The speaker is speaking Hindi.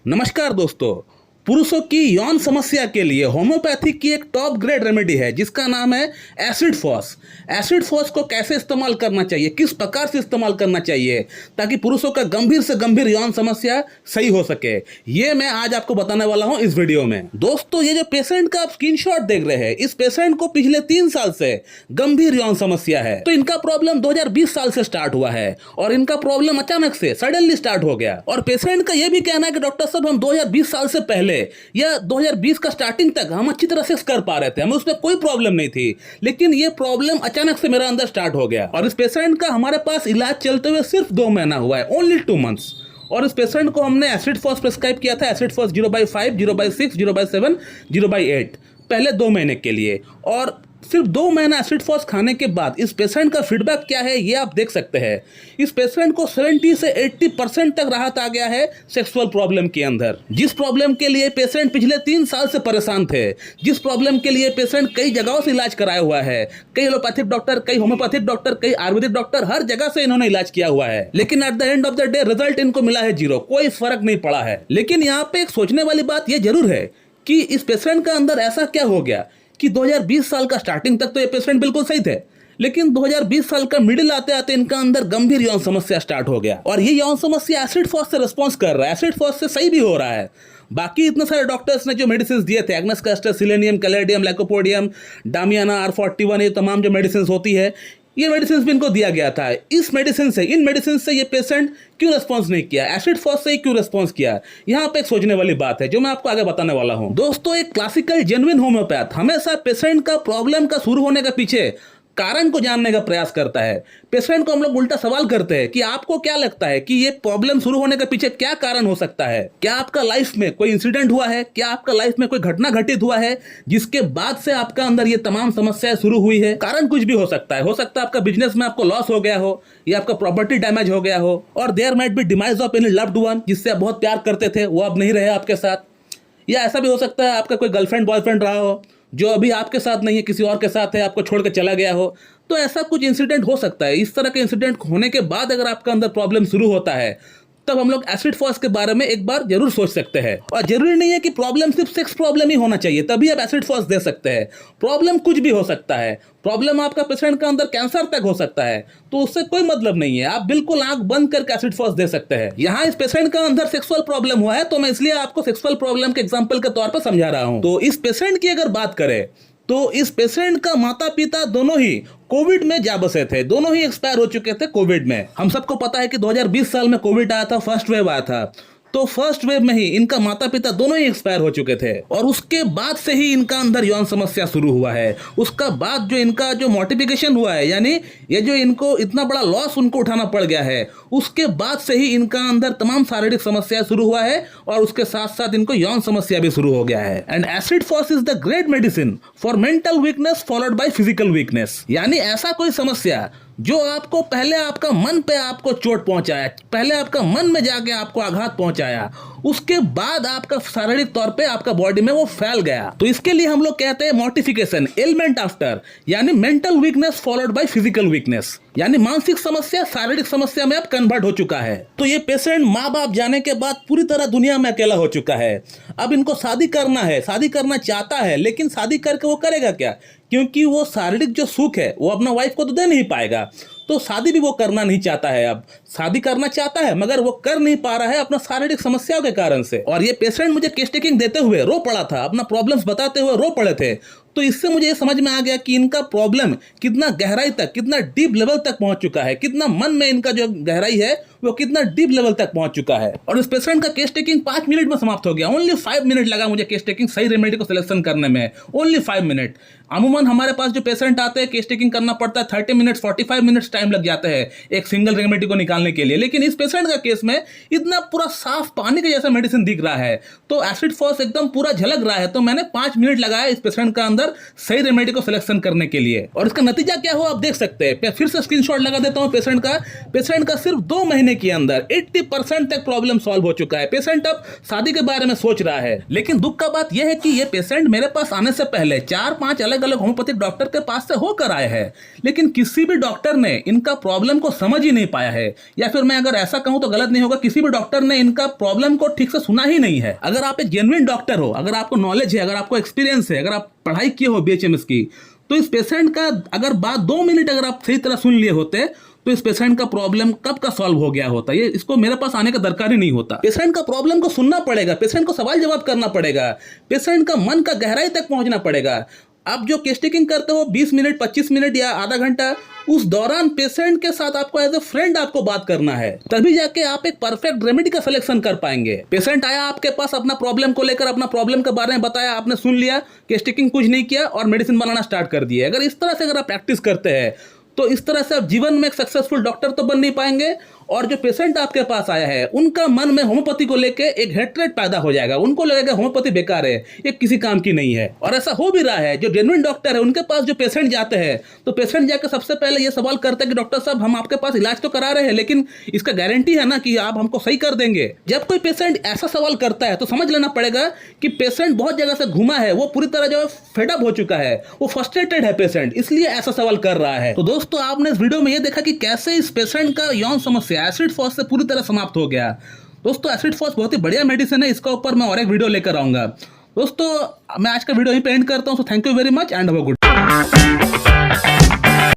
नमस्कार दोस्तों। पुरुषों की यौन समस्या के लिए होम्योपैथी की एक टॉप ग्रेड रेमेडी है जिसका नाम है एसिड फॉस। एसिड फॉस को कैसे इस्तेमाल करना चाहिए, किस प्रकार से इस्तेमाल करना चाहिए ताकि पुरुषों का गंभीर से गंभीर यौन समस्या सही हो सके, ये मैं आज आपको बताने वाला हूं इस वीडियो में। दोस्तों, ये जो पेशेंट का आप स्क्रीनशॉट देख रहे हैं, इस पेशेंट को पिछले 3 साल से गंभीर यौन समस्या है। तो इनका प्रॉब्लम 2020 साल से स्टार्ट हुआ है और इनका प्रॉब्लम अचानक से सडनली स्टार्ट हो गया। और पेशेंट का यह भी कहना है कि डॉक्टर साहब, हम 2020 साल से पहले या 2020 का स्टार्टिंग तक हम अच्छी तरह से कर पा रहे थे, हमें उसमें कोई प्रॉब्लम नहीं थी, लेकिन ये प्रॉब्लम अचानक से मेरा अंदर स्टार्ट हो गया। और इस पेशेंट का हमारे पास इलाज चलते हुए सिर्फ 2 महीना हुआ है, ओनली 2 मंथ्स। और इस पेशेंट को हमने एसिड फॉस प्रिस्क्राइब किया था, एसिड फॉस 0/5, 0/6, 0/7, 0/8 पहले 2 महीने के लिए। और सिर्फ 2 महीना एसिड फॉस खाने के बाद इस पेशेंट का फीडबैक क्या है ये आप देख सकते हैं। इस पेशेंट को 70 से 80% तक राहत आ गया है सेक्सुअल प्रॉब्लम के अंदर। जिस प्रॉब्लम के लिए पेशेंट पिछले 3 साल से परेशान थे, जिस प्रॉब्लम के लिए पेशेंट कई जगहों से इलाज कराया हुआ है, कई एलोपैथिक डॉक्टर, कई होम्योपैथिक डॉक्टर, कई आयुर्वेदिक डॉक्टर, हर जगह से इन्होंने इलाज किया हुआ है, लेकिन at the end of the day result इनको मिला है 0, कोई फर्क नहीं पड़ा है। लेकिन यहाँ पे एक सोचने वाली बात यह जरूर है कि इस पेशेंट का अंदर ऐसा क्या हो गया कि 2020 साल का स्टार्टिंग तक तो ये पेशेंट बिल्कुल सही थे, लेकिन 2020 साल का मिडिल आते आते इनका अंदर गंभीर यौन समस्या स्टार्ट हो गया। और ये यौन समस्या एसिड फॉस से रिस्पॉन्स कर रहा है, एसिड फॉस से सही भी हो रहा है। बाकी इतने सारे डॉक्टर्स ने जो मेडिसिन दिए थे, agnus castus, selenium, caladium, lycopodium, damiana, R41, ये तमाम जो मेडिसिन होती है, ये मेडिसिन भी इनको दिया गया था। इस मेडिसिन से, इन मेडिसिन से ये पेशेंट क्यों रिस्पॉन्स नहीं किया, एसिड फॉस से ही क्यों रिस्पॉन्स किया? यहाँ पे एक सोचने वाली बात है जो मैं आपको आगे बताने वाला हूँ। दोस्तों, एक क्लासिकल जेन्युइन होम्योपैथ हमेशा पेशेंट का प्रॉब्लम का शुरू होने के पीछे कारण को जानने का प्रयास करता है। पेशेंट को हम लोग उल्टा सवाल करते हैं कि आपको क्या लगता है कि ये प्रॉब्लम शुरू होने के पीछे क्या कारण हो सकता है? क्या आपका लाइफ में कोई इंसिडेंट हुआ है? क्या आपका लाइफ में कोई घटना घटित हुआ है जिसके बाद से आपका अंदर ये तमाम समस्याएं शुरू हुई है? कारण कुछ भी हो सकता है आपका बिजनेस में आपको लॉस हो गया हो, या आपका प्रॉपर्टी डैमेज हो गया हो, और there might be demise of any loved one, जिससे आप बहुत प्यार करते थे, वो अब नहीं रहे आपके साथ। या ऐसा भी हो सकता है आपका कोई गर्लफ्रेंड बॉयफ्रेंड रहा हो जो अभी आपके साथ नहीं है, किसी और के साथ है, आपको छोड़ के चला गया हो। तो ऐसा कुछ इंसिडेंट हो सकता है। इस तरह के इंसिडेंट होने के बाद अगर आपका अंदर प्रॉब्लम शुरू होता है, तब हम लोग एसिड फॉस के बारे में एक बार जरूर सोच सकते हैं। और जरूरी नहीं है कि प्रॉब्लम सिर्फ सेक्स प्रॉब्लम ही होना चाहिए तभी आप एसिड फॉस दे सकते हैं। प्रॉब्लम कुछ भी हो सकता है। प्रॉब्लम आपका पेशेंट का अंदर कैंसर तक हो सकता है, तो उससे कोई मतलब नहीं है, आप बिल्कुल आंख बंद करके एसिड फॉस दे सकते हैं। यहाँ इस पेशेंट का अंदर सेक्सुअल प्रॉब्लम हुआ है, तो मैं इसलिए आपको सेक्सुअल प्रॉब्लम के एग्जाम्पल के तौर पर समझा रहा हूँ। तो इस पेशेंट की अगर बात करें तो इस पेशेंट का माता पिता दोनों ही कोविड में जा बसे थे, दोनों ही एक्सपायर हो चुके थे कोविड में। हम सबको पता है कि 2020 साल में कोविड आया था, फर्स्ट वेव आया था, तो फर्स्ट वेव में ही इनका माता पिता दोनों ही एक्सपायर हो चुके थे। और उसके बाद से ही इनका अंदर यौन समस्या शुरू हुआ है। उसका बाद जो इनका जो मॉर्टिफिकेशन हुआ है, यानी ये जो इनको इतना बड़ा लॉस उनको उठाना पड़ गया है, उसके बाद से ही इनका अंदर तमाम शारीरिक समस्या शुरू हुआ है और उसके साथ साथ इनको यौन समस्या भी शुरू हो गया है। And acid phos is the great medicine for mental weakness followed by physical weakness. यानी ऐसा कोई समस्या जो आपको पहले आपका मन पे आपको चोट पहुंचाया, पहले आपका मन में जाके आपको आघात पहुंचाया, उसके बाद आपका शारीरिक तौर पे आपका बॉडी में वो फैल गया, तो इसके लिए हम लोग कहते हैं मॉर्टिफिकेशन, एलिमेंट आफ्टर, यानी mental weakness followed by physical weakness. यानी मानसिक समस्या शारीरिक समस्या में अब कन्वर्ट हो चुका है। तो ये पेशेंट माँ बाप जाने के बाद पूरी तरह दुनिया में अकेला हो चुका है। अब इनको शादी करना है, शादी करना चाहता है, लेकिन शादी करके वो करेगा क्या? क्योंकि वो शारीरिक जो सुख है वो अपना वाइफ को तो दे नहीं पाएगा, तो शादी भी वो करना नहीं चाहता है। अब शादी करना चाहता है मगर वो कर नहीं पा रहा है अपना शारीरिक समस्याओं के कारण से। और ये पेशेंट मुझे केस टेकिंग देते हुए रो पड़ा था, अपना प्रॉब्लम्स बताते हुए रो पड़े थे। तो इससे मुझे ये समझ में आ गया कि इनका प्रॉब्लम कितना गहराई तक, कितना डीप लेवल तक पहुंच चुका है, कितना मन में इनका जो गहराई है वो कितना डीप लेवल तक पहुंच चुका है। और इस पेशेंट का केस टेकिंग 5 मिनट में समाप्त हो गया। ओनली 5 मिनट लगा मुझे केस टेकिंग सही रेमेडी को सिलेक्शन करने में, ओनली 5 मिनट। अमूमन हमारे पास जो पेशेंट आते हैं केस टेकिंग करना पड़ता है 30 मिनट 45 मिनट टाइम लग जाता है एक सिंगल रेमेडी को निकालने के लिए, लेकिन इस पेशेंट का केस में इतना पूरा साफ पानी के जैसा मेडिसिन दिख रहा है, तो एसिड फॉस एकदम पूरा झलक रहा है। तो मैंने 5 मिनट लगाया इस पेशेंट का अंदर अंदर सही रेमेडी को सिलेक्शन करने के लिए। और इसका नतीजा क्या हो आप देख सकते हैं। मैं फिर से स्क्रीनशॉट लगा देता हूं पेशेंट का सिर्फ 2 महीने के अंदर 80% तक प्रॉब्लम सॉल्व हो चुका है। पेशेंट अब शादी के बारे में सोच रहा है। लेकिन दुख का बात यह है कि ये पेशेंट मेरे पास आने से पहले 4-5 अलग अलग होम्योपैथिक डॉक्टर के पास से होकर आए हैं, लेकिन किसी भी डॉक्टर ने इनका प्रॉब्लम को समझ ही नहीं पाया है, या फिर मैं अगर ऐसा कहूं तो गलत नहीं होगा, किसी भी डॉक्टर ने इनका प्रॉब्लम को ठीक से सुना ही नहीं है। अगर आप एक जेन्युइन डॉक्टर हो, अगर आपको नॉलेज है, अगर आपको एक्सपीरियंस है, अगर आप पढ़ाई किए हो BHMS की, तो इस पेशेंट का अगर बात 2 मिनट अगर आप सही तरह सुन लिए होते तो इस पेशेंट का प्रॉब्लम कब का सॉल्व हो गया होता। ये इसको मेरे पास आने का दरकार ही नहीं होता। पेशेंट का प्रॉब्लम को सुनना पड़ेगा, पेशेंट को सवाल जवाब करना पड़ेगा, पेशेंट का मन का गहराई तक पहुंचना पड़ेगा। आप जो केस टेकिंग करते हो 20 मिनट 25 मिनट या आधा घंटा, उस दौरान पेशेंट के साथ आपको एज ए फ्रेंड आपको बात करना है, तभी जाके आप एक परफेक्ट रेमेडी का सिलेक्शन कर पाएंगे। पेशेंट आया आपके पास अपना प्रॉब्लम को लेकर, अपना प्रॉब्लम के बारे में बताया, आपने सुन लिया, केस टेकिंग कुछ नहीं किया और मेडिसिन बनाना स्टार्ट कर दिया। अगर इस तरह से अगर आप प्रैक्टिस करते हैं तो इस तरह से आप जीवन में एक सक्सेसफुल डॉक्टर तो बन नहीं पाएंगे, और जो पेशेंट आपके पास आया है उनका मन में होम्योपैथी को लेके एक हेट्रेड पैदा हो जाएगा। उनको लगेगा होम्योपैथी बेकार है, ये किसी काम की नहीं है। और ऐसा हो भी रहा है। जो जेन्युइन डॉक्टर है उनके पास जो पेशेंट जाते हैं तो पेशेंट जाकर सबसे पहले ये सवाल करते हैं कि डॉक्टर साहब हम आपके पास इलाज तो करा रहे हैं, लेकिन इसका गारंटी है ना कि आप हमको सही कर देंगे। जब कोई पेशेंट ऐसा सवाल करता है तो समझ लेना पड़ेगा कि पेशेंट बहुत जगह से घुमा है, वो पूरी तरह जो है फेडअप हो चुका है, वो फ्रस्ट्रेटेड है पेशेंट, इसलिए ऐसा सवाल कर रहा है। तो दोस्तों आपने इस वीडियो में ये देखा कि कैसे इस पेशेंट का यौन समस्या एसिड फॉस से पूरी तरह समाप्त हो गया। दोस्तों एसिड फॉस बहुत ही बढ़िया मेडिसिन है, इसका ऊपर मैं और एक वीडियो लेकर आऊंगा। दोस्तों मैं आज का वीडियो यहीं पे एंड करता हूं। So thank you very much and have a good.